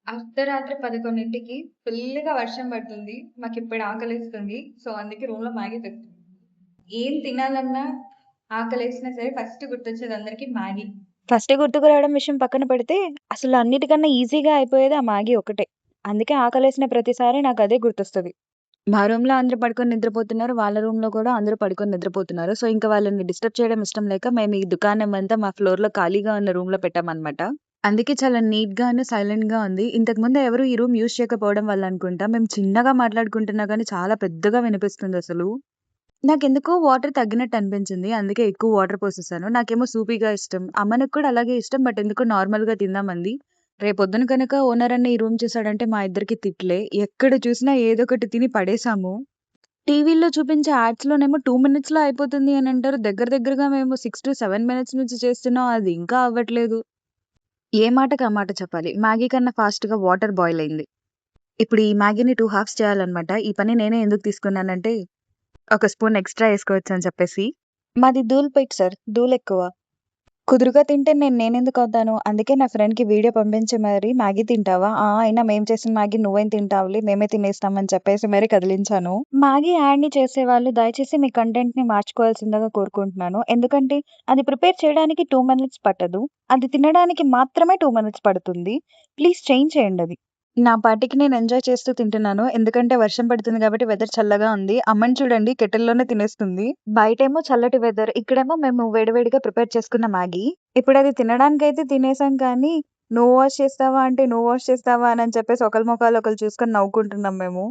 అర్ధరాత్రి 11కి ఫుల్లుగా వర్షం పడుతుంది. మాకిప్పుడు ఆకలేస్తుంది. సో, అందుకే రూమ్‌లో మ్యాగీ తెచ్చుకున్నాం. ఏం తినాలన్నా, ఆకలేసినా సరే ఫస్ట్ గుర్తొచ్చేది అందరికి మ్యాగీ. ఫస్ట్ గుర్తుకు రావడం విషయం పక్కన పెడితే, అసలు అన్నిటికన్నా ఈజీగా అయిపోయేది ఆ మ్యాగీ ఒకటే. అందుకే ఆకలేసిన ప్రతిసారి నాకదే గుర్తొస్తది. మా రూమ్‌లో అందరూ పడుకొని నిద్రపోతున్నారు. వాళ్ళ రూమ్‌లో కూడా అందరూ పడుకొని నిద్రపోతున్నారు. సో, ఇంక వాళ్ళని డిస్టర్బ్ చేయడం ఇష్టం లేక మేము ఈ దుకాణం అంతా మా ఫ్లోర్‌లో ఖాళీగా ఉన్న రూమ్‌లో పెట్టామనమాట. అందుకే చాలా నీట్‌గాను, సైలెంట్‌గా ఉంది. ఇంతకుముందు ఎవరు ఈ రూమ్ యూజ్ చేయకపోవడం వల్ల అనుకుంటా, మేము చిన్నగా మాట్లాడుకుంటున్నా గానీ చాలా పెద్దగా వినిపిస్తుందసలు. నాకెందుకో వాటర్ తగ్గినట్టు అనిపించింది. అందుకే ఎక్కువ వాటర్ పోసేసాను. నాకేమో సూపీగా ఇష్టం. అమ్మనికి కూడా అలాగే ఇష్టం. బట్ ఎందుకో నార్మల్‌గా తిందామంది. రేపొద్దున గనక ఓనర్ అన్న ఈ రూమ్ చూసాడంటే మా ఇద్దరికి తిట్లే. ఎక్కడ చూసినా ఏదో ఒకటి తిని పడేసాము. టీవీల్లో చూపించే యాడ్స్‌లోనేమో 2 మినిట్స్‌లో అయిపోతుంది అని అంటారు. దగ్గర దగ్గరగా మేము 6-7 మినిట్స్ నుంచి చేస్తున్నాం. అది ఇంకా అవ్వట్లేదు. ఏ మాటకి ఆ మాట చెప్పాలి. మ్యాగీ కన్నా ఫాస్ట్‌గా వాటర్ బాయిల్ అయింది. ఇప్పుడు ఈ మ్యాగీని 2 హాఫ్స్ చేయాలన్నమాట. ఈ పని నేనే ఎందుకు తీసుకున్నానంటే, ఒక స్పూన్ ఎక్స్‌ట్రా ఏసుకోవచ్చని చెప్పేసి. మాది ధూల్ సార్. ధూళెక్కువ. కుదురుగా తింటే నేనెందుకవుతాను? అందుకే నా ఫ్రెండ్‌కి వీడియో పంపించి మరి మ్యాగీ తింటావా? ఆ! అయినా మేము చేసిన మ్యాగీ నువ్వేం తింటావులే, మేమే తినేస్తామని చెప్పేసి మరి కదిలించాను. మ్యాగీ యాడ్‌ని చేసేవాళ్ళు దయచేసి మీ కంటెంట్‌ని మార్చుకోవాల్సిందిగా కోరుకుంటున్నాను. ఎందుకంటే అది ప్రిపేర్ చేయడానికి 2 మినిట్స్ పట్టదు. అది తినడానికి మాత్రమే 2 మినిట్స్ పడుతుంది. ప్లీజ్ చేంజ్ చేయండది. నా పాటికి నేను ఎంజాయ్ చేస్తూ తింటున్నాను. ఎందుకంటే వర్షం పడుతుంది కాబట్టి వెదర్ చల్లగా ఉంది. అమ్మని చూడండి కెటిల్‌లోనే తినేస్తుంది. బయటేమో చల్లటి వెదర్. ఇక్కడేమో మేము వేడివేడిగా ప్రిపేర్ చేసుకున్న మ్యాగీ. ఇప్పుడది తినడానికైతే తినేసాం కానీ, నువ్వు వాష్ చేస్తావా అంటే, నువ్వు వాష్ చేస్తావా అనని చెప్పేసి ఒకళ్ళ మొఖాలు ఒకళ్ళు చూసుకొని నవ్వుకుంటున్నాం మేము.